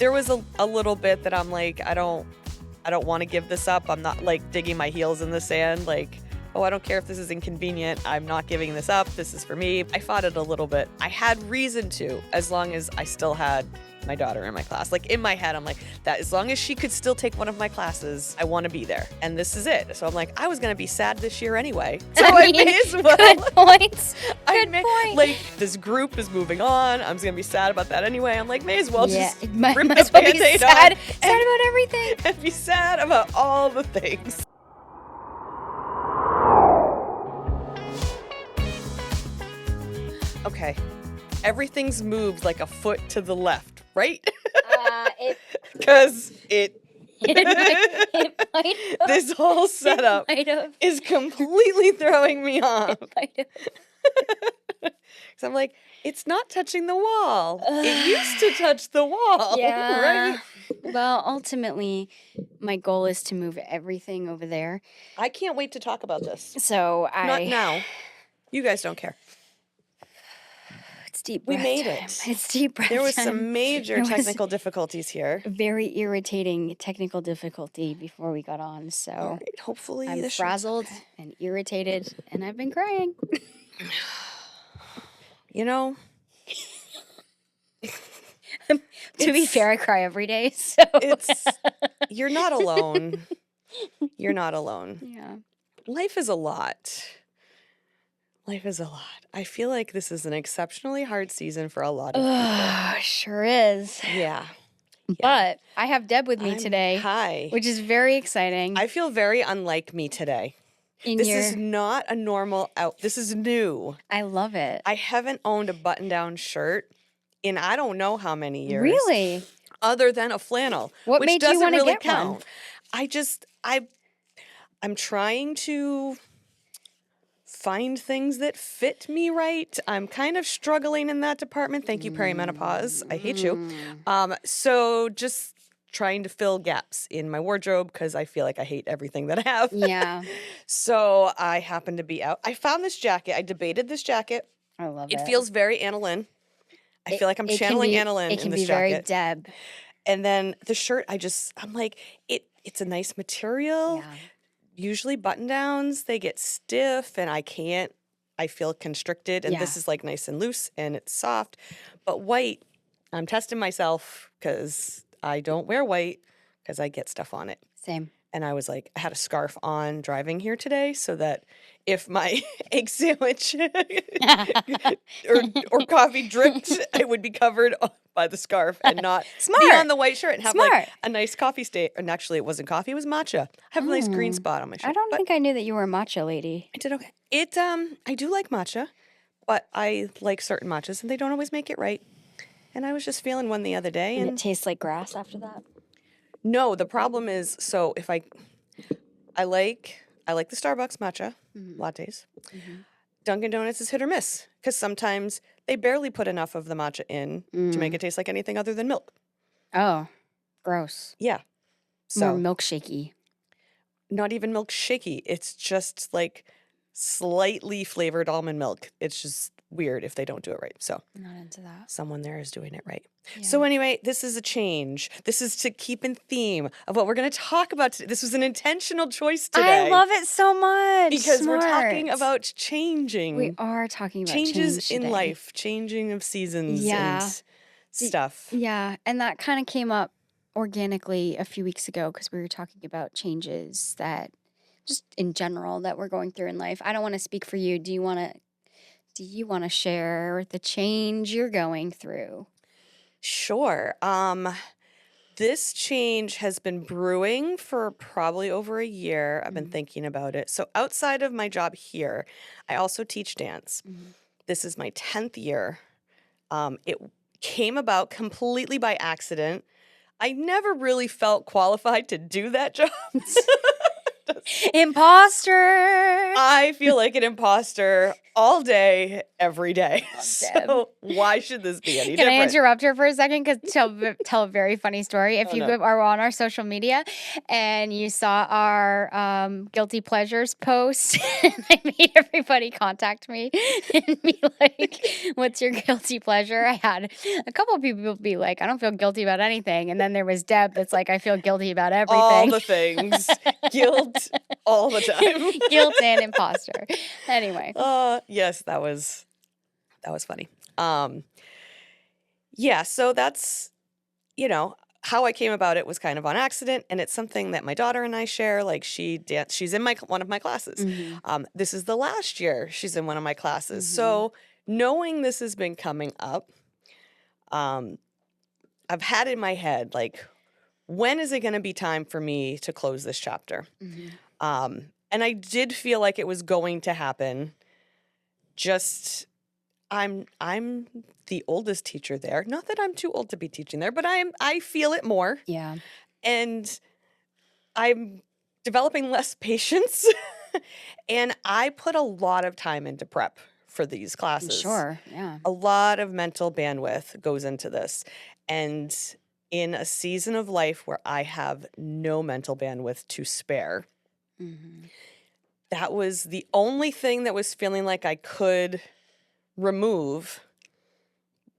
there was a little bit that I'm like, I don't want to give this up. I'm not like digging my heels in the sand. Like, oh, I don't care if this is inconvenient. I'm not giving this up. This is for me. I fought it a little bit. I had reason to, as long as I still had my daughter in my class. Like in my head, I'm like, that as long as she could still take one of my classes, I want to be there. And this is it. So I'm like, I was going to be sad this year anyway. So I may as well. Good points. Good point. Like, this group is moving on. I'm just going to be sad about that anyway. I'm like, may as well just rip might the as well be Band-Aid sad, on sad about everything. and be sad about all the things. Okay. Everything's moved like a foot to the left, right? Because it might have. This whole setup is completely throwing me off. So I'm like, it's not touching the wall. It used to touch the wall, right? Well, ultimately, my goal is to move everything over there. I can't wait to talk about this. So Not now. You guys don't care. It's deep We breath made time. it. It's deep breath There was time. some major technical difficulties here. Very irritating technical difficulty before we got on. So All right, hopefully I'm this frazzled and irritated, and I've been crying. You know, To be fair, I cry every day. So you're not alone. You're not alone. yeah. Life is a lot. Life is a lot. I feel like this is an exceptionally hard season for a lot of people. Sure is. Yeah. But I have Deb with me today. Hi. Which is very exciting. I feel very unlike me today. This is not a normal This is new. I love it. I haven't owned a button-down shirt in I don't know how many years. Really? Other than a flannel. What which made you doesn't wanna really get count. one? I'm trying to find things that fit me right. I'm kind of struggling in that department. Thank you, perimenopause. I hate you. So just trying to fill gaps in my wardrobe because I feel like I hate everything that I have. Yeah. So I happen to be out. I found this jacket. I debated this jacket. I love it. It feels very Anna Lynn. I feel like I'm channeling Anna Lynn in this jacket. It can be very Deb. And then the shirt, I'm like, it's a nice material. Yeah. Usually button downs, they get stiff and I feel constricted. And this is like nice and loose and it's soft. But white, I'm testing myself because I don't wear white because I get stuff on it. Same. And I was like, I had a scarf on driving here today so that if my egg sandwich or coffee dripped, I would be covered by the scarf and not be on the white shirt and have like a nice coffee stain. And actually, it wasn't coffee; it was matcha. I have a nice green spot on my shirt. I don't think I knew that you were a matcha lady. I did okay. I do like matcha, but I like certain matchas, and they don't always make it right. And I was just feeling one the other day, And it tastes like grass after that. No, the problem is, so if I like the Starbucks matcha lattes. Dunkin' Donuts is hit or miss because sometimes they barely put enough of the matcha in to make it taste like anything other than milk. Oh, gross. Yeah. So more milkshakey. Not even milkshakey. It's just like slightly flavored almond milk. It's just weird if they don't do it right. So I'm not into that. Someone there is doing it right. Yeah. So anyway, this is a change. This is to keep in theme of what we're going to talk about today. This was an intentional choice today. I love it so much. Because we're talking about changing. We are talking about changes in today. life, changing of seasons and stuff. Yeah, and that kind of came up organically a few weeks ago because we were talking about changes that just in general that we're going through in life. I don't want to speak for you. Do you want to share the change you're going through? Sure. This change has been brewing for probably over a year. I've been thinking about it. So outside of my job here, I also teach dance. This is my 10th year. It came about completely by accident. I never really felt qualified to do that job. Imposter. I feel like an imposter all day, every day. Deb. So why should this be any Can I different? interrupt her for a second? Because tell a very funny story. If Oh, you no. are on our social media and you saw our guilty pleasures post, I made everybody contact me and be like, "What's your guilty pleasure?" I had a couple of people be like, "I don't feel guilty about anything," and then there was Deb that's like, "I feel guilty about everything." All the things. Guilt all the time. Guilt and imposter. Anyway. Yes, that was funny. Yeah, so that's, how I came about it was kind of on accident, and it's something that my daughter and I share. Like she's in one of my classes. Mm-hmm. This is the last year she's in one of my classes. Mm-hmm. So knowing this has been coming up, I've had in my head, like, when is it going to be time for me to close this chapter? Mm-hmm. And I did feel like it was going to happen. Just I'm the oldest teacher there. Not that I'm too old to be teaching there, but I feel it more. Yeah. And I'm developing less patience. And I put a lot of time into prep for these classes. Sure. Yeah. A lot of mental bandwidth goes into this. And in a season of life where I have no mental bandwidth to spare, Mm-hmm. that was the only thing that was feeling like I could remove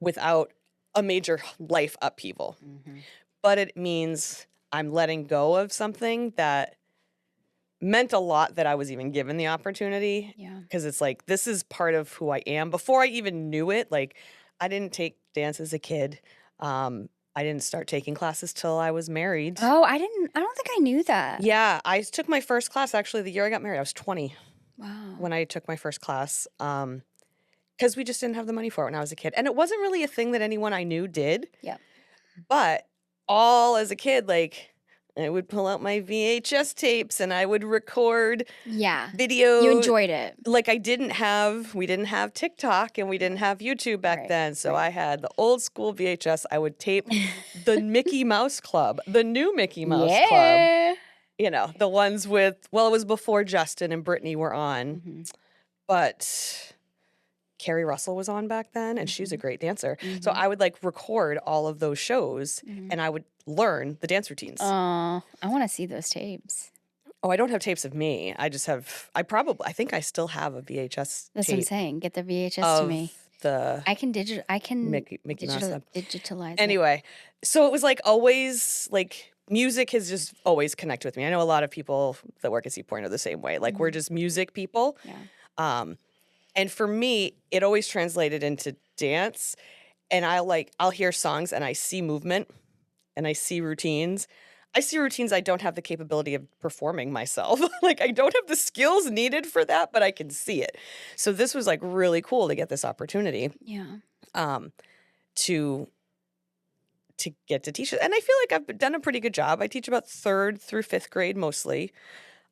without a major life upheaval. Mm-hmm. But it means I'm letting go of something that meant a lot that I was even given the opportunity. Yeah. Because it's like, this is part of who I am. Before I even knew it, like, I didn't take dance as a kid. I didn't start taking classes till I was married. Oh, I don't think I knew that. Yeah, I took my first class actually the year I got married. I was 20 Wow. when I took my first class. Because we just didn't have the money for it when I was a kid. And it wasn't really a thing that anyone I knew did. Yeah. But all as a kid, like, I would pull out my VHS tapes and I would record Yeah. videos. You enjoyed it. Like, we didn't have TikTok and we didn't have YouTube back Right, then. So right. I had the old school VHS. I would tape the Mickey Mouse Club, the new Mickey Mouse Club. Yeah. The ones with, well, it was before Justin and Brittany were on. Mm-hmm. But Carrie Russell was on back then, and she's a great dancer. So Mm-hmm. I would record all of those shows, and I would learn the dance routines. I want to see those tapes. Oh, I don't have tapes of me. I just have. I think I still have a VHS That's what I'm tape saying. Get the VHS to of me. the I can Mickey Mouse stuff. digitalize it. Anyway, so it was always music has just always connected with me. I know a lot of people that work at Seapoint are the same way. We're just music people. Yeah. And for me, it always translated into dance. And I'll hear songs and I see movement and I see routines. I see routines I don't have the capability of performing myself. I don't have the skills needed for that, but I can see it. So this was really cool to get this opportunity. Yeah. To get to teach it. And I feel like I've done a pretty good job. I teach about 3rd through 5th grade mostly.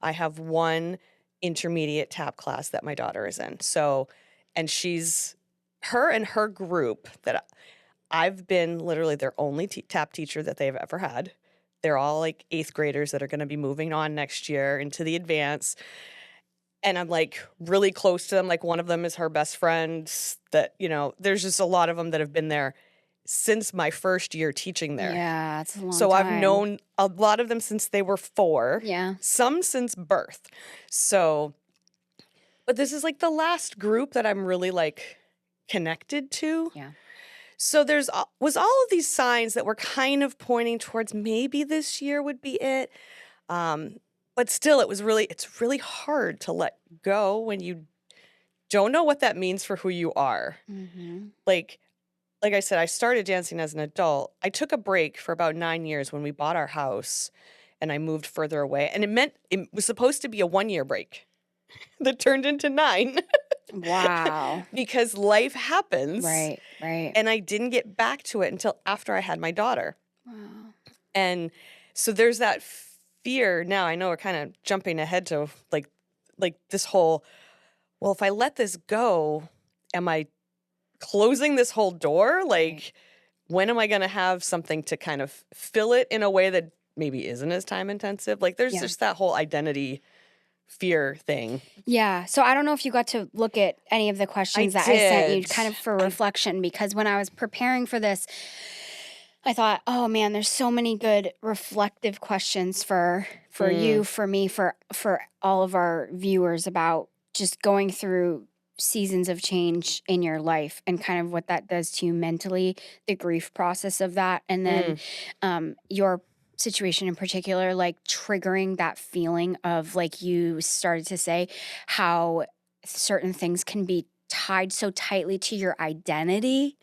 I have one intermediate tap class that my daughter is in. So, and her and her group that I've been literally their only tap teacher that they've ever had. They're all 8th graders that are going to be moving on next year into the advance. And I'm really close to them. One of them is her best friend that, there's just a lot of them that have been there since my first year teaching there. Yeah, it's a long so time. I've known a lot of them since they were 4. Yeah. Some since birth. So, but this is the last group that I'm really connected to. Yeah. So was all of these signs that were kind of pointing towards maybe this year would be it. But still, it's really hard to let go when you don't know what that means for who you are. Mm-hmm. Like I said, I started dancing as an adult. I took a break for about 9 years when we bought our house and I moved further away. And it was supposed to be a 1-year break that turned into 9. Wow. Because life happens. Right. And I didn't get back to it until after I had my daughter. Wow. And so there's that fear. Now I know we're kind of jumping ahead to this whole, well, if I let this go, am I closing this whole door? Right. When am I going to have something to kind of fill it in a way that maybe isn't as time intensive? There's just that whole identity fear thing. Yeah. So I don't know if you got to look at any of the questions that I sent you kind of for reflection, because when I was preparing for this, I thought, oh man, there's so many good reflective questions for you, for me, for all of our viewers about just going through seasons of change in your life and kind of what that does to you mentally, the grief process of that, and then your situation in particular, like triggering that feeling of, like you started to say, how certain things can be tied so tightly to your identity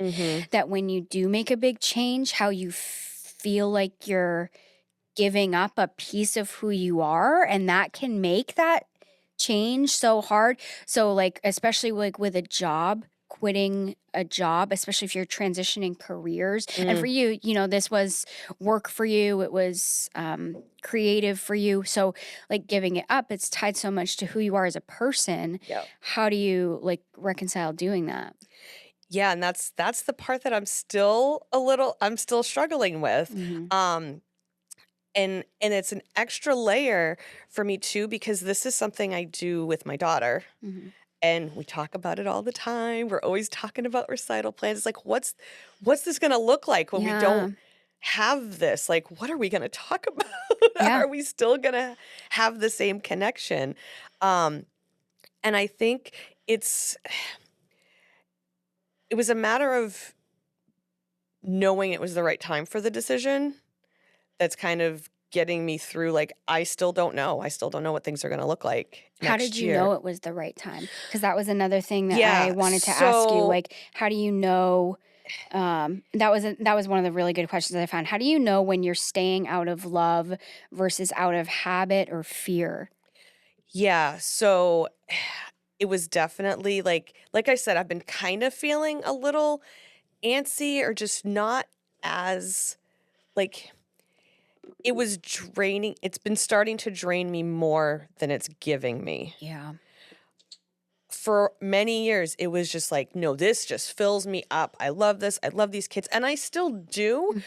that when you do make a big change, how you feel like you're giving up a piece of who you are, and that can make that change so hard. So like, especially like with a job, quitting a job, especially if you're transitioning careers. And for you, you know, this was work for you. It was creative for you. So like giving it up, it's tied so much to who you are as a person. Yeah. How do you like reconcile doing that? Yeah, and that's the part that I'm still struggling with. And it's an extra layer for me too, because this is something I do with my daughter. And we talk about it all the time. We're always talking about recital plans. It's like, what's this going to look like when we don't have this? Like, what are we going to talk about? Are we still going to have the same connection? And I think it was a matter of knowing it was the right time for the decision. That's kind of getting me through. Like, I still don't know. I still don't know what things are going to look like next year. How did you know it was the right time? Because that was another thing that I wanted to ask you. Like, how do you know? That was one of the really good questions that I found. How do you know when you're staying out of love versus out of habit or fear? Yeah. So it was definitely like I said, I've been kind of feeling a little antsy, or just not as like, it was draining. It's been starting to drain me more than it's giving me. Yeah. For many years, it was just like, no, this just fills me up. I love this. I love these kids. And I still do,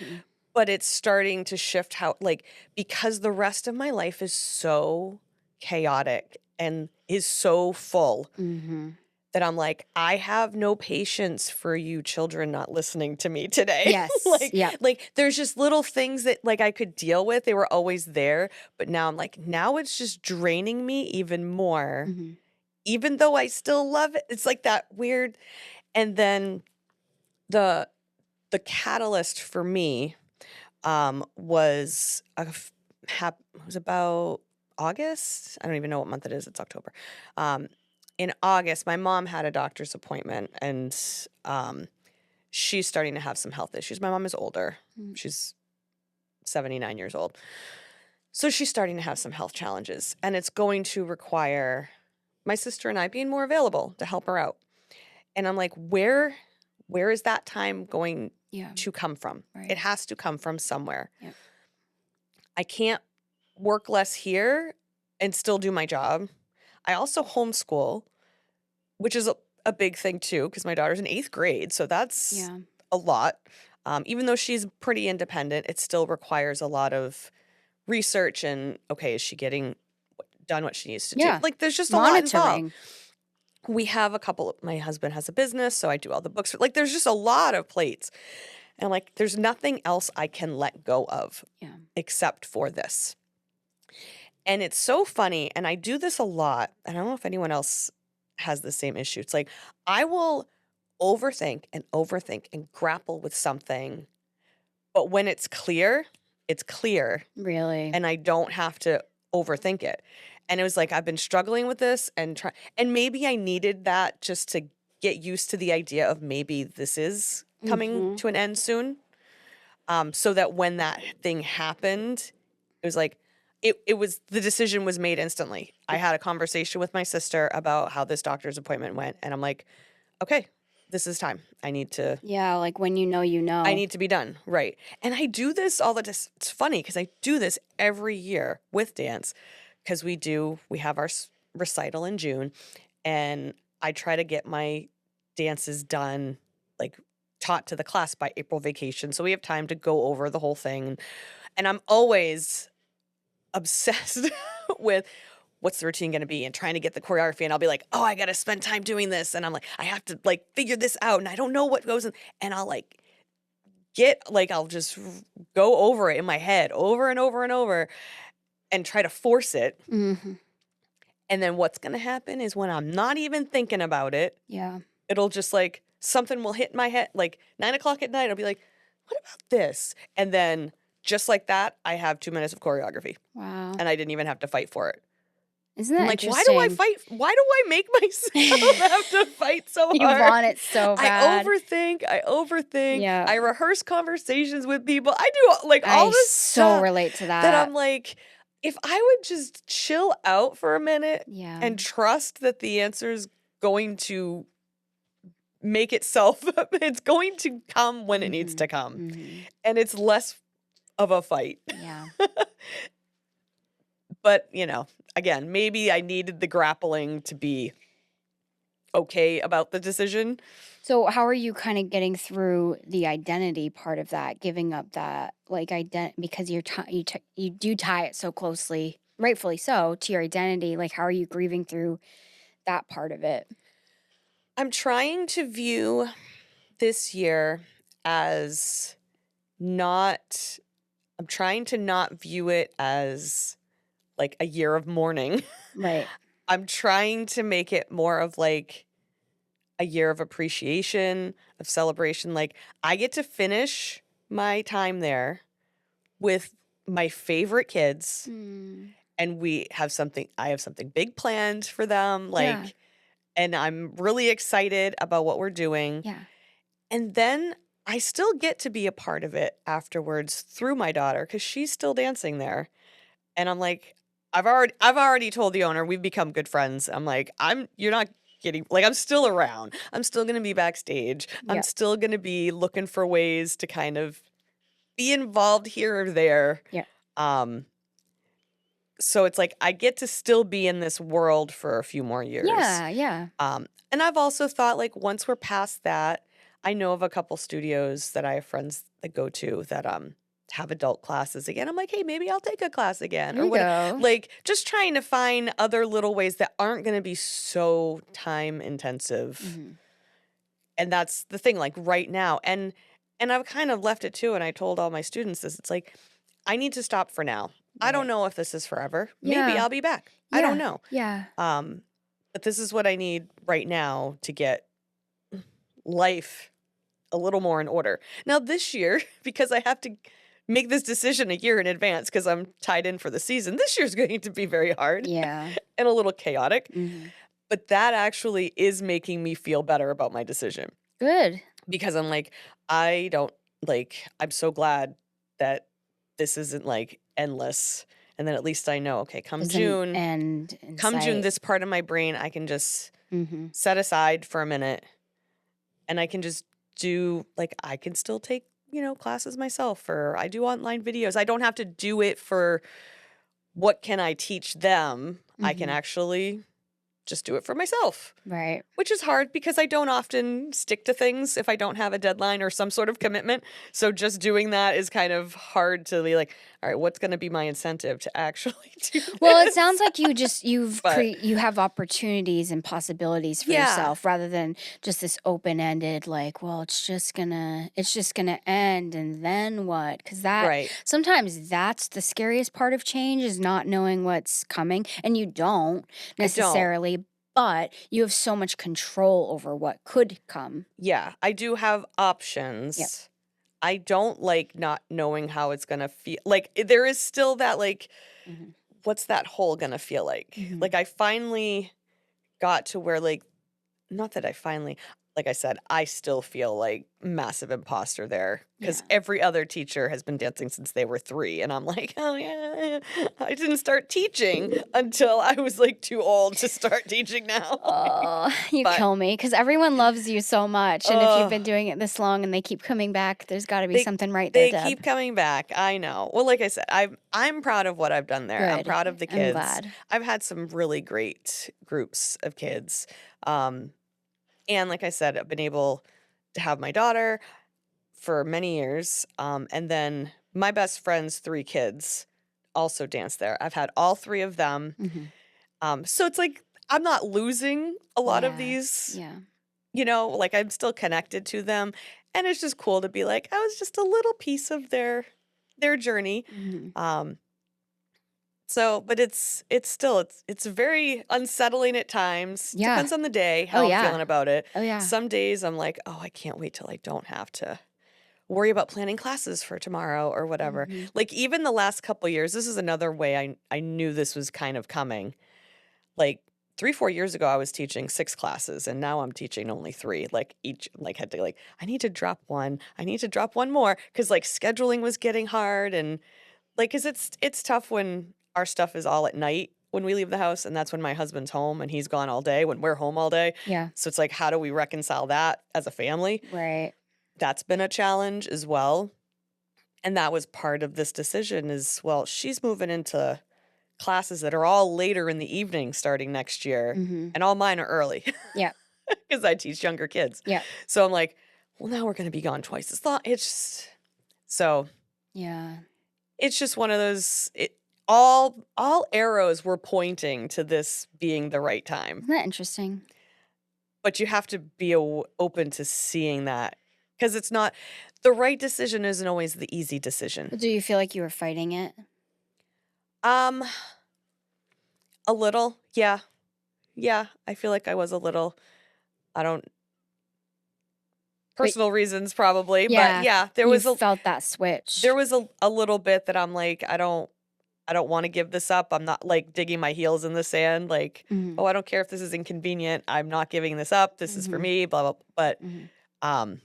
but it's starting to shift how, like, because the rest of my life is so chaotic and is so full that I'm like, I have no patience for you children not listening to me today. Yes. like there's just little things that like I could deal with. They were always there, but now I'm like, now it's just draining me even more. Even though I still love it. It's like that weird. And then the catalyst for me was about August. I don't even know what month it is. It's October. In August, my mom had a doctor's appointment, and she's starting to have some health issues. My mom is older. She's 79 years old. So she's starting to have some health challenges, and it's going to require my sister and I being more available to help her out. And I'm like, where is that time going to come from? It has to come from somewhere. I can't work less here and still do my job. I also homeschool, which is a big thing too, because my daughter's in 8th grade. So that's a lot. Even though she's pretty independent, it still requires a lot of research and, okay, is she getting done what she needs to do? Like, there's just a lot involved. We have my husband has a business, so I do all the books. Like, there's just a lot of plates. And I'm like, there's nothing else I can let go of except for this. And it's so funny, and I do this a lot. I don't know if anyone else has the same issue. It's like, I will overthink and grapple with something, but when it's clear, it's clear. Really? And I don't have to overthink it. And it was like, I've been struggling with this and maybe I needed that just to get used to the idea of maybe this is coming to an end soon. So that when that thing happened, it was like, the decision was made instantly. I had a conversation with my sister about how this doctor's appointment went. And I'm like, okay, this is time. I need to. Yeah, like when you know. I need to be done. Right. And I do this all the time. It's funny because I do this every year with dance, because we have our recital in June, and I try to get my dances done, like taught to the class by April vacation. So we have time to go over the whole thing. And I'm always obsessed with what's the routine going to be, and trying to get the choreography. And I'll be like, oh, I got to spend time doing this. And I'm like, I have to like figure this out. And I don't know what goes in. And I'll like I'll just go over it in my head over and over and over and try to force it. Mm-hmm. And then what's going to happen is when I'm not even thinking about it, Yeah. it'll just like something will hit my head, like 9 o'clock at night. I'll be like, what about this? And then just like that, I have 2 minutes of choreography Wow. and I didn't even have to fight for it. Isn't I'm that like, interesting? why do I fight? Why do I make myself have to fight so You hard? want it so bad. I overthink. Yeah. I rehearse conversations with people. I do like all I this so stuff relate to that that. I'm like, if I would just chill out for a minute Yeah. and trust that the answer is going to make itself, it's going to come when it needs to come. Mm-hmm. And it's less of a fight. Yeah. But, again, maybe I needed the grappling to be okay about the decision. So how are you kind of getting through the identity part of that, giving up that like because you do tie it so closely, rightfully so, to your identity. Like how are you grieving through that part of it? I'm trying to view this year as not, I'm trying to not view it as like a year of mourning. Right. I'm trying to make it more of like a year of appreciation, of celebration. Like I get to finish my time there with my favorite kids Mm. and I have something big planned for them. Like, Yeah. and I'm really excited about what we're doing. Yeah. And then I still get to be a part of it afterwards through my daughter because she's still dancing there. And I'm like, I've already told the owner we've become good friends. I'm like, you're not getting like I'm still around. I'm still gonna be backstage. I'm Yeah. still gonna be looking for ways to kind of be involved here or there. Yeah. So it's like I get to still be in this world for a few more years. Yeah. Yeah. And I've also thought like once we're past that, I know of a couple studios that I have friends that go to that have adult classes again. I'm like, hey, maybe I'll take a class again There or you what. go. Like just trying to find other little ways that aren't going to be so time intensive. Mm-hmm. And that's the thing, like right now. And I've kind of left it too. And I told all my students this. It's like, I need to stop for now. I don't Right. know if this is forever. Yeah. Maybe I'll be back. I don't know. Yeah. But this is what I need right now to get life a little more in order. Now this year, because I have to make this decision a year in advance because I'm tied in for the season, this year's going to be very hard Yeah. and a little chaotic. Mm-hmm. But that actually is making me feel better about my decision Good. because I'm like, I'm so glad that this isn't like endless. And then at least I know, okay, come There's an June, end in come June, sight. this part of my brain I can just Mm-hmm. set aside for a minute and I can just do like I can still take, classes myself or I do online videos. I don't have to do it for what can I teach them. I can Mm-hmm. actually just do it for myself. Right. Which is hard because I don't often stick to things if I don't have a deadline or some sort of commitment. So just doing that is kind of hard to be like, all right, what's going to be my incentive to actually do this? Well, it sounds like But- you have opportunities and possibilities for Yeah. yourself rather than just this open-ended like, well, it's just gonna end and then what? Because that Right. sometimes that's the scariest part of change is not knowing what's coming, and you don't necessarily, but you have so much control over what could come. Yeah, I do have options. Yep. I don't like not knowing how it's going to feel. Like there is still that like, Mhm. what's that hole going to feel like? Mhm. Like I finally got to where like, not that I finally, like I said, I still feel like massive imposter there because Yeah. every other teacher has been dancing since they were 3. And I'm like, oh yeah, I didn't start teaching until I was like too old to start teaching now. Oh, you But- kill me because everyone loves you so much, and if Ugh. you've been doing it this long and they keep coming back, there's got to be They- something right there, They Deb. keep coming back. I know. Well, like I said, I'm proud of what I've done there. I'm Good. proud of the I'm kids. glad. I've had some really great groups of kids. And like I said, I've been able to have my daughter for many years. And then my best friend's 3 kids also dance there. I've had all 3 of them. Mhm. So it's like I'm not losing a lot of Yeah. these, Yeah. like I'm still connected to them. And it's just cool to be like, I was just a little piece of their journey. Mhm. Um, so, but it's still it's very unsettling at times. Yeah. Depends on the day, Oh, how I'm yeah. feeling about it. Oh, yeah. Some days I'm like, oh, I can't wait till I don't have to worry about planning classes for tomorrow or whatever. Mhm. Like even the last couple years, this is another way I knew this was kind of coming. Like 3, 4 years ago, I was teaching 6 classes, and now I'm teaching only 3. Like each, like had to like, I need to drop one. I need to drop one more because like scheduling was getting hard, and like, cause it's tough when our stuff is all at night when we leave the house, and that's when my husband's home and he's gone all day when we're home all day. Yeah. So it's like, how do we reconcile that as a family? Right. That's been a challenge as well. And that was part of this decision is, well, she's moving into classes that are all later in the evening starting next year, Mhm. and all mine are early Yeah. because I teach younger kids. Yeah. So I'm like, well, now we're going to be gone twice as long. So Yeah. it's just one of those. All arrows were pointing to this being the right time, Isn't that interesting? but you have to be open to seeing that because it's not the right decision. Isn't always the easy decision. Do you feel like you were fighting it? Um, a little, yeah, yeah. I feel like I was a little. I don't But personal reasons probably, but yeah, yeah, you felt that switch. there was a little bit that I'm like, I don't want to give this up. I'm not like digging my heels in the sand, like, Mhm. oh, I don't care if this is inconvenient. I'm not giving this up. This is for Mhm. me, blah blah. But Mhm. um,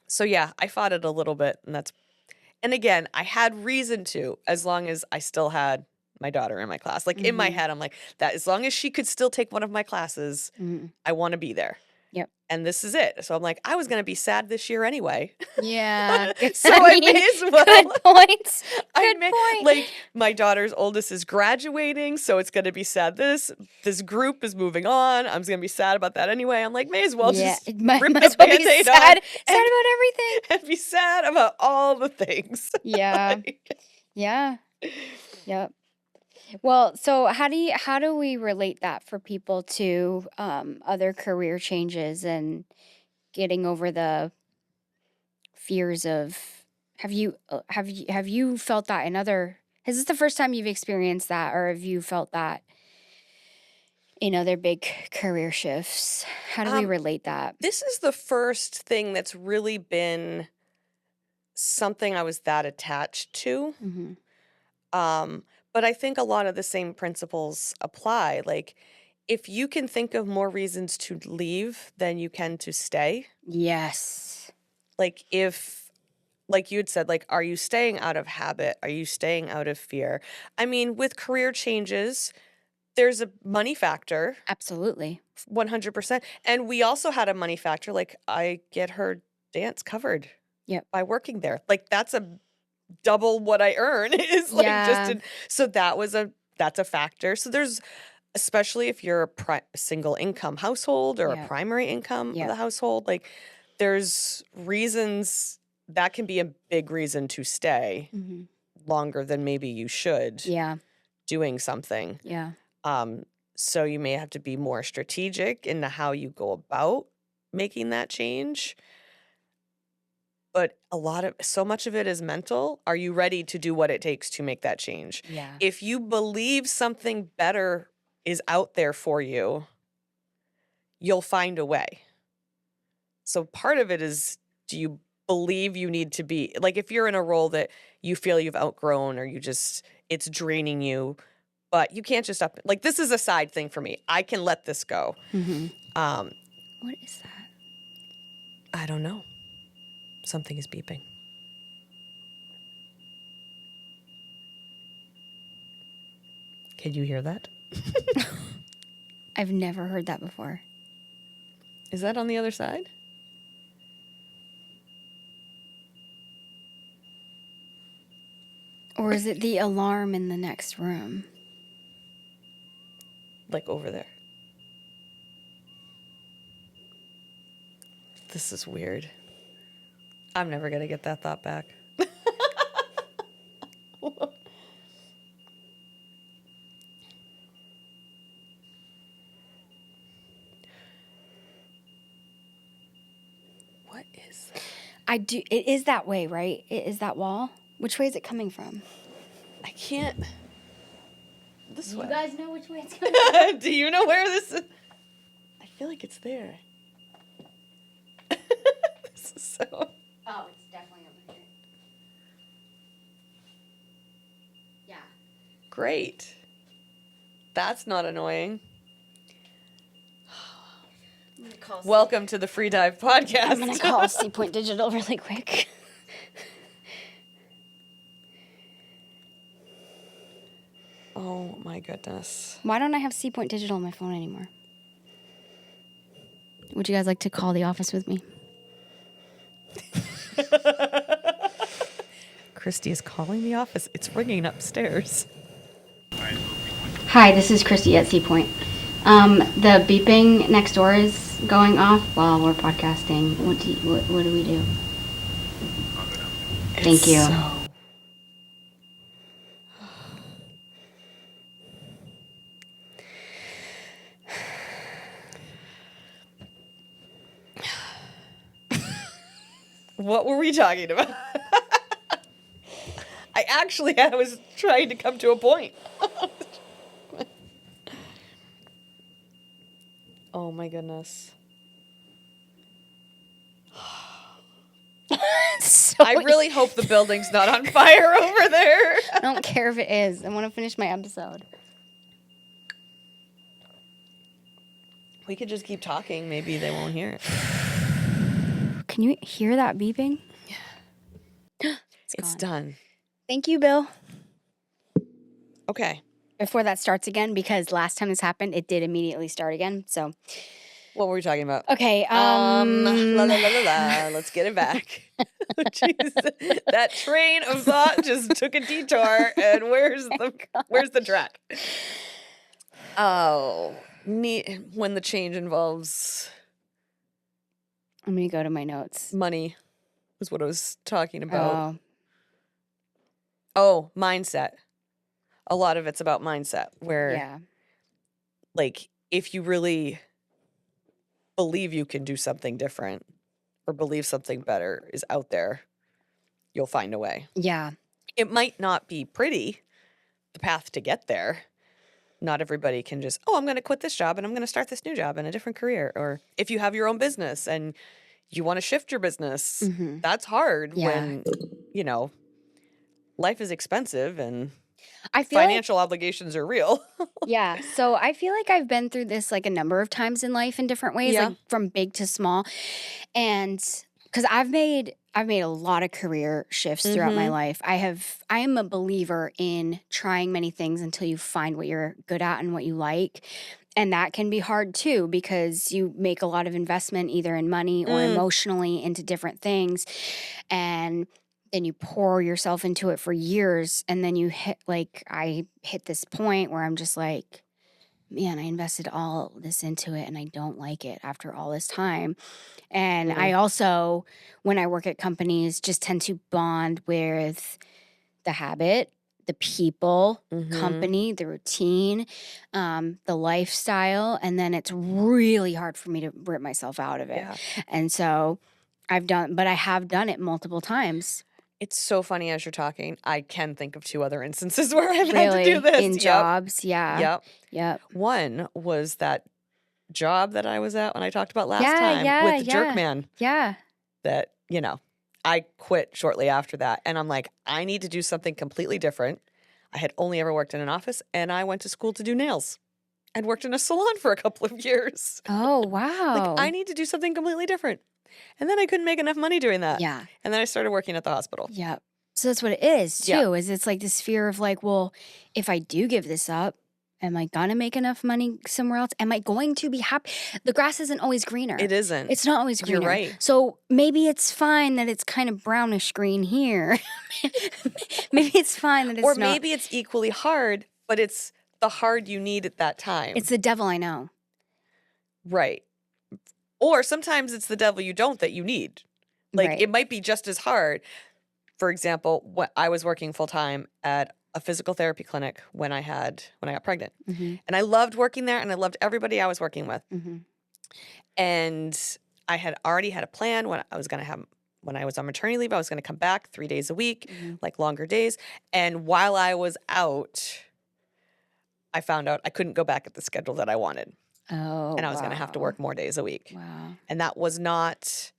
so yeah, I fought it a little bit, and again, I had reason to, as long as I still had my daughter in my class. Like in my Mhm. head, I'm like, that as long as she could still take one of my classes, Mhm. I want to be there. Yep. And this is it. So I'm like, I was gonna be sad this year anyway. Yeah. So I I mean, may as good well. points. I Good may point. like my daughter's oldest is graduating, so it's gonna be sad. This group is moving on. I'm just gonna be sad about that anyway. I'm like, may as well Yeah, just it might, rip might the as well be band-aid on sad and about everything. and be sad about all the things. Yeah. Like, Yeah. Yep. Well, so how do we relate that for people to other career changes and getting over the fears of have you felt that in other is this the first time you've experienced that or have you felt that in other big career shifts? How do we um, relate that? this is the first thing that's really been something I was that attached to. Mhm. Um, but I think a lot of the same principles apply. Like, if you can think of more reasons to leave than you can to stay, Yes. like, like you had said, like, are you staying out of habit? Are you staying out of fear? I mean, with career changes, there's a money factor, Absolutely. 100%. And we also had a money factor. Like, I get her dance covered Yep. by working there. Like, that's a double what I earn is like Yeah. so that's a factor. So there's especially if you're a single income household or a Yep. primary income of Yep. the household, like there's reasons that can be a big reason to stay Mhm. longer than maybe you should Yeah. doing something. Yeah. Um, so you may have to be more strategic into how you go about making that change. But so much of it is mental. Are you ready to do what it takes to make that change? Yeah. If you believe something better is out there for you, you'll find a way. So part of it is, do you believe you need to be like, if you're in a role that you feel you've outgrown or it's draining you, but you can't just up, like, this is a side thing for me. I can let this go. Mhm. Um, What is that? I don't know. Something is beeping. Can you hear that? I've never heard that before. Is that on the other side? Or is it the alarm in the next room? Like over there. This is weird. I'm never going to get that thought back. What is that? It is that way, right? It is that wall. Which way is it coming from? I can't. This way. You guys know which way it's coming from? Do you know where this is? I feel like it's there. This is so. Oh, it's definitely over here. Yeah. Great. That's not annoying. Welcome to the Free Dive Podcast. I'm gonna call Sea Point Digital really quick. Oh my goodness. Why don't I have Sea Point Digital on my phone anymore? Would you guys like to call the office with me? Kristy is calling the office. It's ringing upstairs. Hi, this is Kristy at Sea Point. The beeping next door is going off while we're podcasting. What do we do? Thank you. What were we talking about? I was trying to come to a point. Oh my goodness. I really hope the building's not on fire over there. I don't care if it is. I want to finish my episode. We could just keep talking. Maybe they won't hear it. Can you hear that beeping? Yeah. It's done. Thank you, Bill. Okay. Before that starts again, because last time this happened, it did immediately start again. So, what were we talking about? Okay. La la la la la. Let's get it back. Jeez, that train of thought just took a detour, and where's the track? Oh, when the change involves. I'm gonna go to my notes. Money is what I was talking about. Oh, mindset. A lot of it's about mindset, where, like, if you really believe you can do something different or believe something better is out there, you'll find a way. Yeah. It might not be pretty, the path to get there. Not everybody can just, I'm going to quit this job and I'm going to start this new job in a different career. Or if you have your own business and you want to shift your business, that's hard when, life is expensive and financial obligations are real. Yeah. So I feel like I've been through this like a number of times in life in different ways, like from big to small. And because I've made a lot of career shifts throughout my life. I am a believer in trying many things until you find what you're good at and what you like. And that can be hard too, because you make a lot of investment either in money or emotionally into different things. And then you pour yourself into it for years. And then I hit this point where I'm just like, man, I invested all this into it and I don't like it after all this time. And I also, when I work at companies, just tend to bond with the habit, the people, company, the routine, the lifestyle. And then it's really hard for me to rip myself out of it. Yeah. And so I have done it multiple times. It's so funny as you're talking. I can think of 2 other instances where I've had to do this. In jobs, yeah. Yep. One was that job that I was at when I talked about last time with the jerk man. Yeah. That, I quit shortly after that. And I'm like, I need to do something completely different. I had only ever worked in an office and I went to school to do nails. I'd worked in a salon for a couple of years. Oh, wow. Like, I need to do something completely different. And then I couldn't make enough money doing that. Yeah. And then I started working at the hospital. Yeah. So that's what it is, too, is it's like this fear of like, well, if I do give this up, am I going to make enough money somewhere else? Am I going to be happy? The grass isn't always greener. It isn't. It's not always greener. You're right. So maybe it's fine that it's kind of brownish green here. Maybe it's fine that it's not. Or maybe it's equally hard, but it's the hard you need at that time. It's the devil I know. Right. Or sometimes it's the devil you don't that you need. Like, it might be just as hard. For example, I was working full-time at a physical therapy clinic when I got pregnant. And I loved working there and I loved everybody I was working with. And I had already had a plan when I was on maternity leave, I was going to come back 3 days a week, like longer days. And while I was out, I found out I couldn't go back at the schedule that I wanted. Oh, And I was going to have to work more days a week. Wow. And that was not,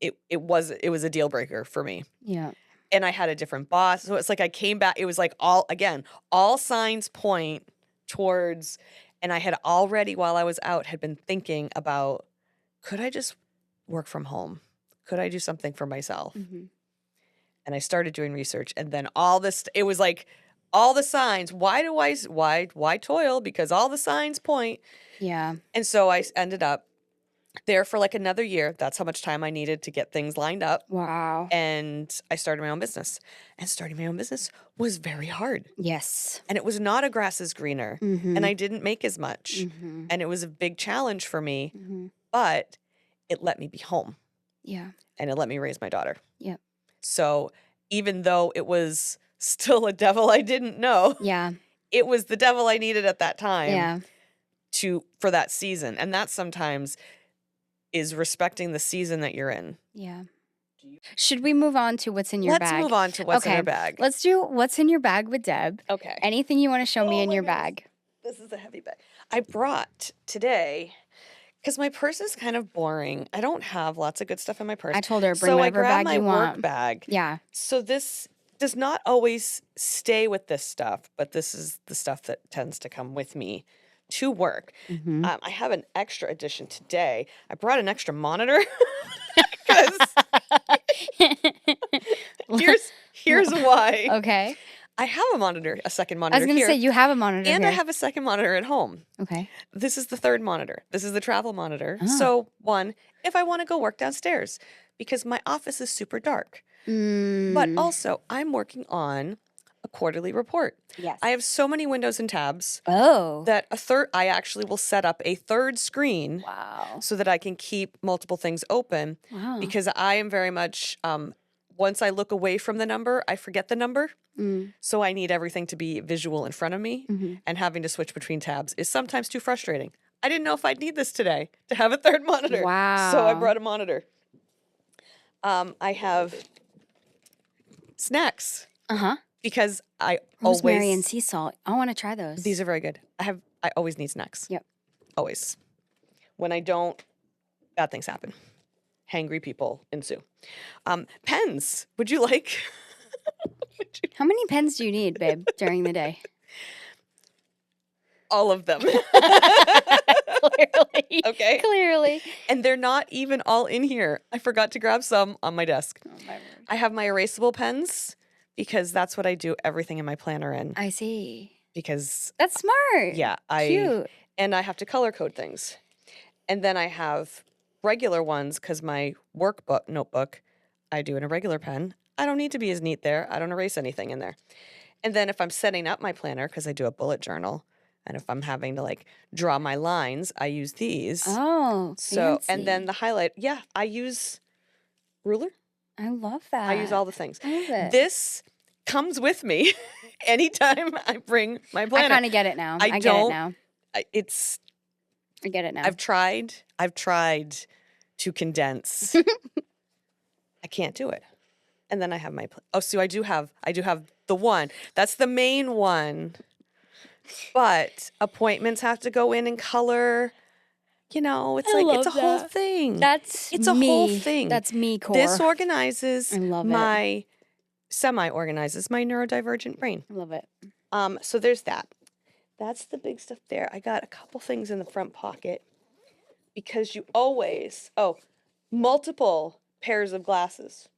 it was a deal breaker for me. Yeah. And I had a different boss. So it's like I came back, it was like all signs point towards, and I had already, while I was out, had been thinking about, could I just work from home? Could I do something for myself? Mm-hmm. And I started doing research, and then all this, it was like all the signs. Why toil? Because all the signs point. Yeah. And so I ended up there for like another year. That's how much time I needed to get things lined up. Wow. And I started my own business. And starting my own business was very hard. Yes. And it was not a grass is greener. Mm-hmm. And I didn't make as much. Mm-hmm. And it was a big challenge for me. Mm-hmm. But it let me be home. Yeah. And it let me raise my daughter. Yep. So even though it was still a devil I didn't know, Yeah. it was the devil I needed at that time. Yeah. For that season. And that sometimes is respecting the season that you're in. Yeah. Should we move on to what's in your bag? Let's move on to what's in Okay. your bag. Let's do what's in your bag with Deb. Okay. Anything you want to show me in my your goodness. bag? This is a heavy bag. I brought today, because my purse is kind of boring. I don't have lots of good stuff in my purse. I told her bring so I whatever grabbed bag my you work want. bag. Yeah. So this does not always stay with this stuff, but this is the stuff that tends to come with me to work. Mm-hmm. I have an extra edition today. I brought an extra monitor because here's why. Okay. I have a monitor, a second I monitor was going to here, say you have a monitor and here. I have a second monitor at home. Okay. This is the third monitor. This is the travel monitor. Ah. So one, if I want to go work downstairs, because my office is super dark. But also, I'm working on a quarterly report. Yes. I have so many windows and tabs that I actually will set up a third screen wow. so that I can keep multiple things open. Wow. Because I am very much, once I look away from the number, I forget the number. So I need everything to be visual in front of me, and having to switch between tabs is sometimes too frustrating. I didn't know if I'd need this today to have a third monitor. Wow. So I brought a monitor. I have snacks. Uh-huh. Because I Rosemary always... and sea salt. I want to try those. These are very good. I always need snacks. Yep. Always. When I don't, bad things happen. Hangry people ensue. Pens. Would you like... How many pens do you need, babe, during the day? All of them. Clearly. Okay. Clearly. And they're not even all in here. I forgot to grab some on my desk. Oh, my word. I have my erasable pens because that's what I do everything in my planner in. I see. Because... That's smart. Yeah. Cute. And I have to color code things. And then I have regular ones because my notebook, I do in a regular pen. I don't need to be as neat there. I don't erase anything in there. And then if I'm setting up my planner, because I do a bullet journal, and if I'm having to like draw my lines, I use these. Oh, so fancy. and then the highlight, yeah, I use ruler. I love that. I use all the things. I love it. This comes with me anytime I bring my planner. I kind of get it now. I get it now. I get it now. I've tried to condense. I can't do it. And then I have my so I do have the one. That's the main one. But appointments have to go in and color. You know, it's a whole thing. It's a whole thing. That's me core. This organizes I love my semi-organizes my neurodivergent brain. I love it. So there's that. That's the big stuff there. I got a couple things in the front pocket because you always multiple pairs of glasses.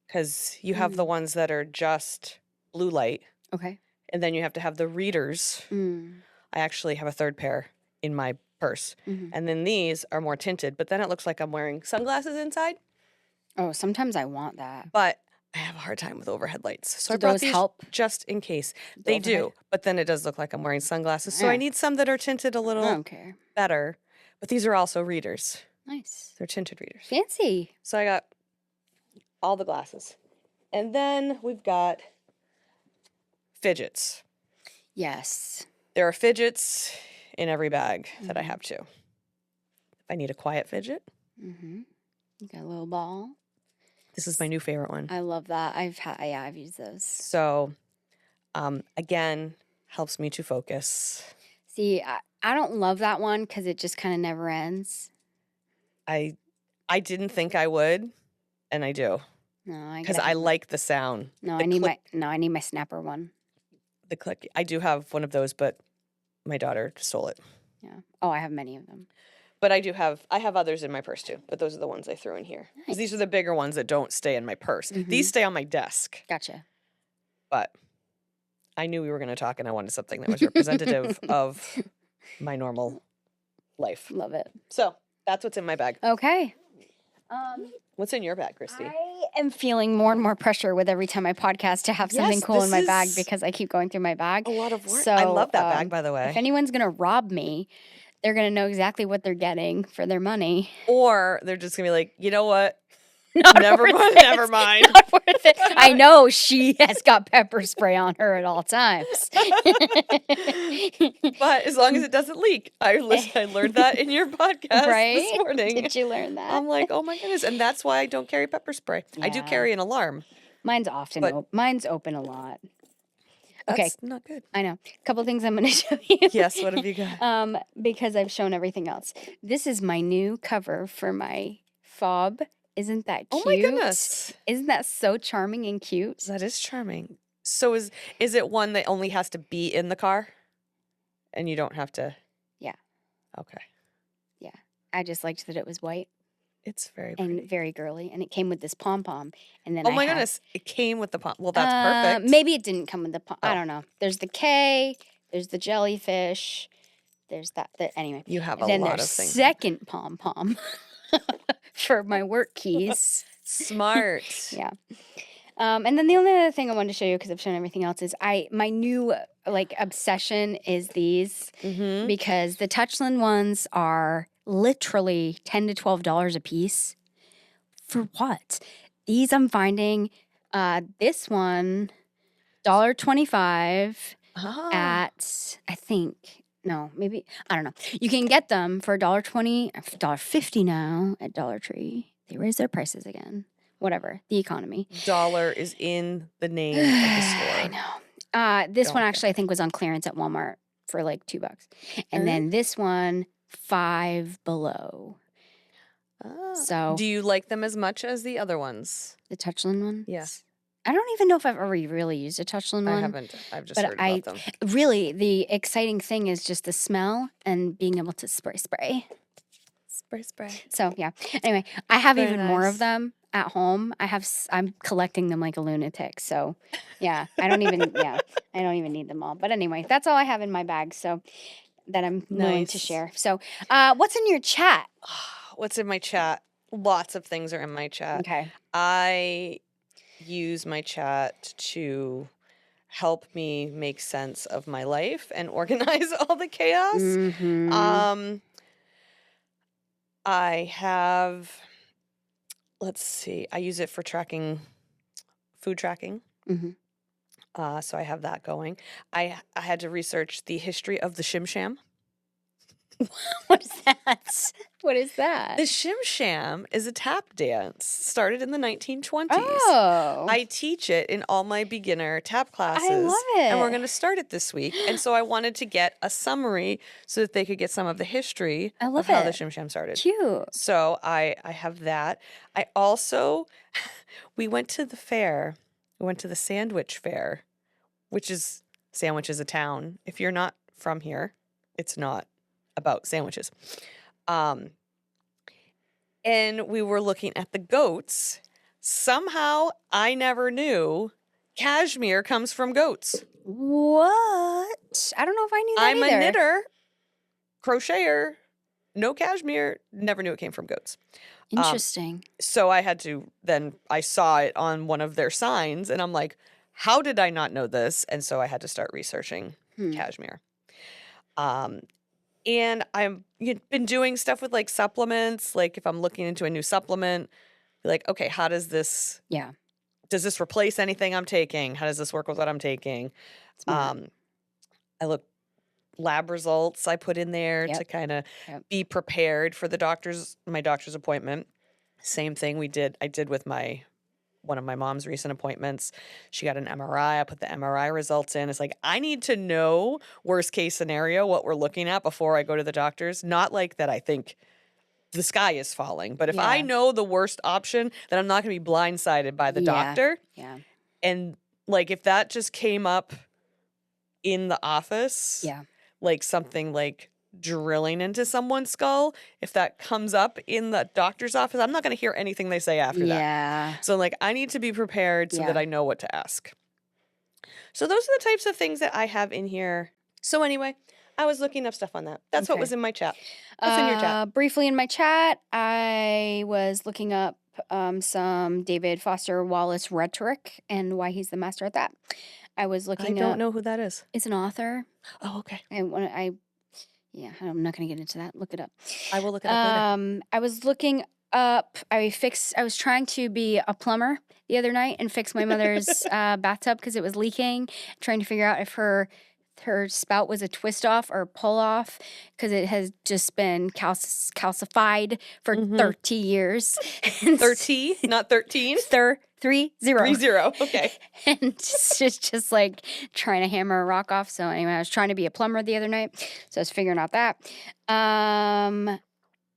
Because you have the ones that are just blue light. Okay. And then you have to have the readers. I actually have a third pair in my purse. And then these are more tinted, but then it looks like I'm wearing sunglasses inside. Oh, sometimes I want that. But I have a hard time with overhead lights. So Do I brought those these help? just in case. They do, but then it does look like I'm wearing sunglasses. So Yeah. I need some that are tinted a I little don't care. better. But these are also readers. Nice. They're tinted readers. Fancy. So I got all the glasses. And then we've got fidgets. Yes. There are fidgets in every bag that I have too. If I need a quiet fidget, Mm-hmm. You got a little ball. This is my new favorite one. I love that. I've used those. So, again, helps me to focus. See, I don't love that one because it just kind of never ends. I didn't think I would, and I do. No, Because I like the sound. No, the I need my snapper one. The click. I do have one of those, but my daughter stole it. Yeah. Oh, I have many of them. But I have others in my purse too. But those are the ones I threw in here. Because these are the bigger ones that don't stay in my purse. Mm-hmm. These stay on my desk. Gotcha. But I knew we were going to talk, and I wanted something that was representative of my normal life. Love it. So that's what's in my bag. Okay. What's in your bag, Kristy? I am feeling more and more pressure with every time I podcast to have something cool in my bag because I keep going through my bag. A lot of work. So, I love that bag, by the way. If anyone's going to rob me, they're going to know exactly what they're getting for their money. Or they're just going to be like, you know what? Never mind. Not worth it. I know she has got pepper spray on her at all times. But as long as it doesn't leak. I learned that in your podcast this morning. Did you learn that? I'm like, oh my goodness. And that's why I don't carry pepper spray. Yeah. I do carry an alarm. Mine's mine's open a lot. Okay. That's not good. I know. A couple things I'm going to show you. Yes, what have you got? Because I've shown everything else. This is my new cover for my fob. Isn't that cute? Oh my goodness. Isn't that so charming and cute? That is charming. So is it one that only has to be in the car? And you don't have to? Yeah. Okay. Yeah. I just liked that it was white. It's very pretty. And very girly. And it came with this pom-pom. And then oh my goodness. It came with the pom. Well, that's perfect. Maybe it didn't come with the pom. I don't know. There's the K. There's the jellyfish. There's that. Anyway. You have a lot of things. Then there's second pom-pom. For my work keys. Smart. Yeah. And then the only other thing I wanted to show you, because I've shown everything else, is my new obsession is these, because the Touchland ones are literally $10 to $12 a piece. For what? These I'm finding, this one, $1.25 at, I think. No, maybe, I don't know. You can get them for $1.20, $1.50 now at Dollar Tree. They raise their prices again. Whatever, the economy. Dollar is in the name of the store. I know. This one actually I think was on clearance at Walmart for like $2. And then this one, $5 below. Oh. So do you like them as much as the other ones? The Touchland ones? Yes. I don't even know if I've ever really used a Touchland one. I haven't. I've just heard about them. Really, the exciting thing is just the smell and being able to spray. Spray. So, yeah. Anyway, I have even more of them at home. I'm collecting them like a lunatic. So, yeah, I don't even need them all. But anyway, that's all I have in my bag. So, that I'm willing to share. So, what's in your chat? What's in my chat? Lots of things are in my chat. Okay. I use my chat to help me make sense of my life and organize all the chaos. I have, let's see, I use it for food tracking. So I have that going. I had to research the history of the Shim Sham. What is that? What is that? The Shim Sham is a tap dance started in the 1920s. Oh. I teach it in all my beginner tap classes. I love it. And we're going to start it this week. And so I wanted to get a summary so that they could get some of the history of how the Shim Sham started. Cute. So I have that. I also, we went to the fair. We went to the sandwich fair, Sandwich is a town. If you're not from here, it's not about sandwiches. And we were looking at the goats. Somehow I never knew cashmere comes from goats. What? I don't know if I knew that I'm either. a knitter, crocheter, no cashmere, never knew it came from goats. Interesting. So I had to, then I saw it on one of their signs and I'm like, how did I not know this? And so I had to start researching cashmere. And I've been doing stuff with like supplements. Like if I'm looking into a new supplement, like, okay, how does this, does this replace anything I'm taking? How does this work with what I'm taking? I look lab results I put in there to Yep. kind of Yep. be prepared for my doctor's appointment. Same thing I did with one of my mom's recent appointments. She got an MRI. I put the MRI results in. It's like, I need to know worst case scenario, what we're looking at before I go to the doctor's. Not like that I think the sky is falling, but if I Yeah. know the worst option, then I'm not going to be blindsided by the Yeah. doctor. Yeah. And like, if that just came up in the office, Yeah. like something like drilling into someone's skull, if that comes up in the doctor's office, I'm not going to hear anything they say after that. Yeah. So like, I need to be prepared so that Yeah. I know what to ask. So those are the types of things that I have in here. So anyway, I was looking up stuff on that. That's what Okay. was in my chat. What's in your chat? Briefly in my chat, I was looking up some David Foster Wallace rhetoric and why he's the master at that. I was I looking don't up. know who that is. It's an author. Oh, okay. I'm not gonna get into that. Look it up. I will look it up later. I was looking up. I was trying to be a plumber the other night and fix my mother's bathtub because it was leaking. Trying to figure out if her spout was a twist off or pull off because it has just been calcified for 30 years. 30, not 13. 30. 30. Okay. And it's just like trying to hammer a rock off. So anyway, I was trying to be a plumber the other night, so I was figuring out that.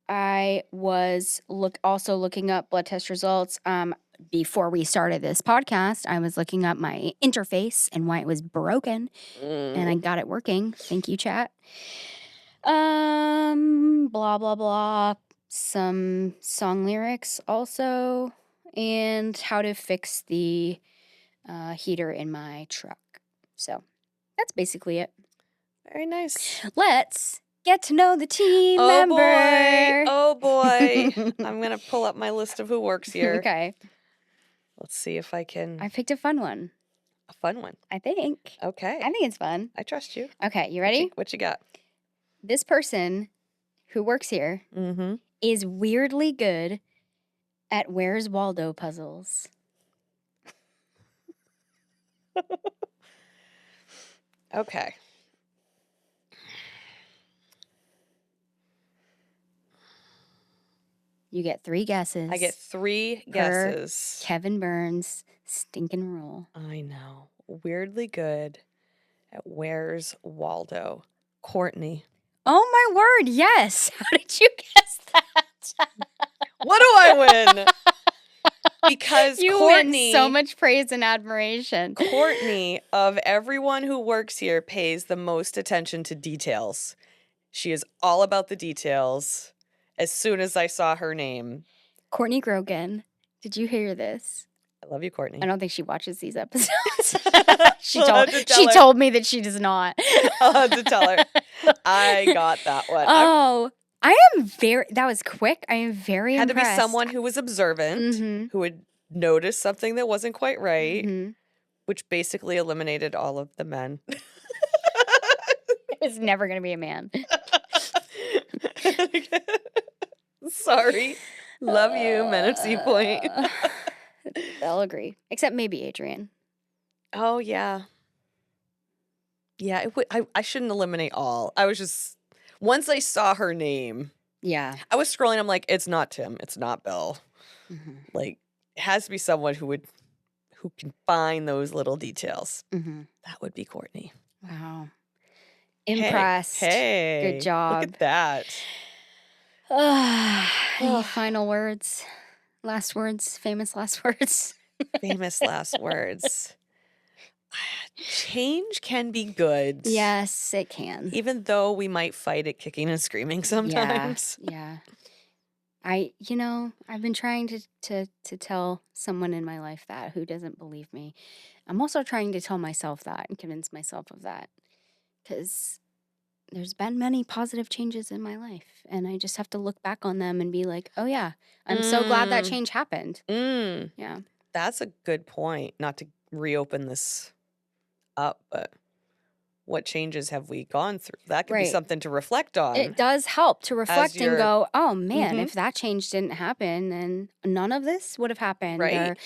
I was also looking up blood test results. Before we started this podcast, I was looking up my interface and why it was broken, and I got it working. Thank you, chat. Blah blah blah. Some song lyrics also, and how to fix the heater in my truck. So that's basically it. Very nice. Let's get to know the team Oh member. boy. I'm going to pull up my list of who works here. Okay. Let's see if I can. I picked a fun one. A fun one. I think. Okay. I think it's fun. I trust you. Okay, you ready? What you got? This person who works here is weirdly good at Where's Waldo puzzles. Okay. You get 3 guesses. I get 3 per guesses. Kevin Burns' stinking rule. I know. Weirdly good at Where's Waldo? Courtney. Oh my word, yes. How did you guess that? What do I win? Because you Courtney, win so much praise and admiration. Courtney, of everyone who works here, pays the most attention to details. She is all about the details. As soon as I saw her name. Courtney Grogan. Did you hear this? I love you, Courtney. I don't think she watches these episodes. she I'll have to tell her. told me that she does not. I'll have to tell her. I got that one. Oh, that was quick. I am very Had impressed. to be someone who was observant, who would notice something that wasn't quite right, which basically eliminated all of the men. It's never going to be a man. Sorry. Love you, men of Sea Point. I'll agree. Except maybe Adrian. Oh, yeah. Yeah, I shouldn't eliminate all. I was just, once I saw her name, yeah, I was scrolling. I'm like, it's not Tim. It's not Bill. Like, it has to be someone who can find those little details. That would be Courtney. Wow. Impressed. Hey. Good job. Look at that. Any final words? Last words? Famous last words? Famous last words. Change can be good. Yes, it can. Even though we might fight it kicking and screaming sometimes. Yeah. I've been trying to tell someone in my life that who doesn't believe me. I'm also trying to tell myself that and convince myself of that. Because there's been many positive changes in my life. And I just have to look back on them and be like, oh yeah, I'm so glad that change happened. Yeah. That's a good point. Not to reopen this up, but what changes have we gone through? That could be Right. something to reflect on. It does help to reflect and you're- go, oh man, Mhm. if that change didn't happen, then none of this would have happened. Or Right.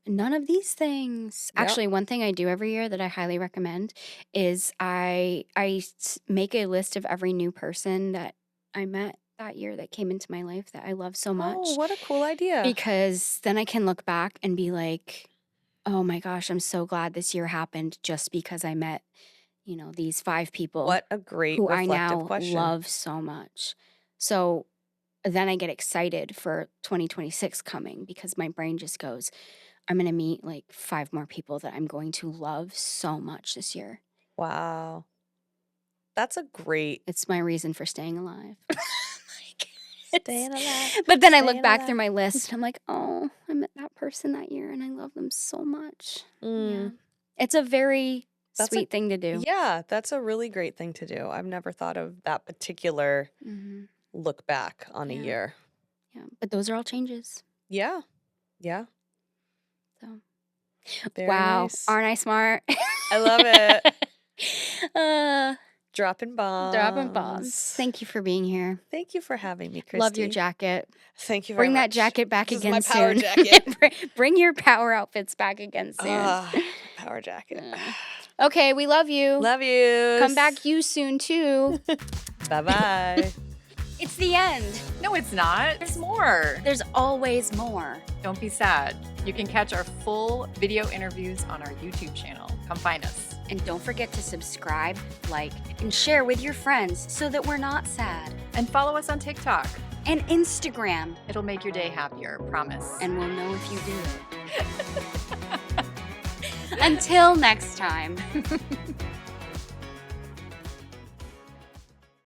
none of these things. Yep. Actually, one thing I do every year that I highly recommend is make a list of every new person that I met that year that came into my life that I love so much. Oh, what a cool idea. Because then I can look back and be like, oh my gosh, I'm so glad this year happened just because I met, these 5 people What a great who I reflective now question. love so much. So then I get excited for 2026 coming because my brain just goes, I'm going to meet like 5 more people that I'm going to love so much this year. Wow. That's a great It's my reason for staying alive. staying alive. But then I Staying look back alive. through my list and I'm like, oh, I met that person that year and I love them so much. Yeah. It's a very That's a- sweet thing to do. Yeah, that's a really great thing to do. I've never thought of that particular hmm look back on a Yeah. year. Yeah. But those are all changes. Yeah. Yeah. So Very wow. nice. Aren't I smart? I love it. Dropping Dropping bombs. Thank you for being here. Thank you for having me, Kristy. Love your jacket. Thank you very Bring much. that jacket back This again is my power soon. jacket. Bring your power outfits back again soon. My power jacket. Okay, we love you. Love you. Come back you soon too. Bye-bye. It's the end. No, it's not. There's more. There's always more. Don't be sad. You can catch our full video interviews on our YouTube channel. Come find us. And don't forget to subscribe, like, and share with your friends so that we're not sad. And follow us on TikTok. And Instagram. It'll make your day happier, promise. And we'll know if you do. Until next time.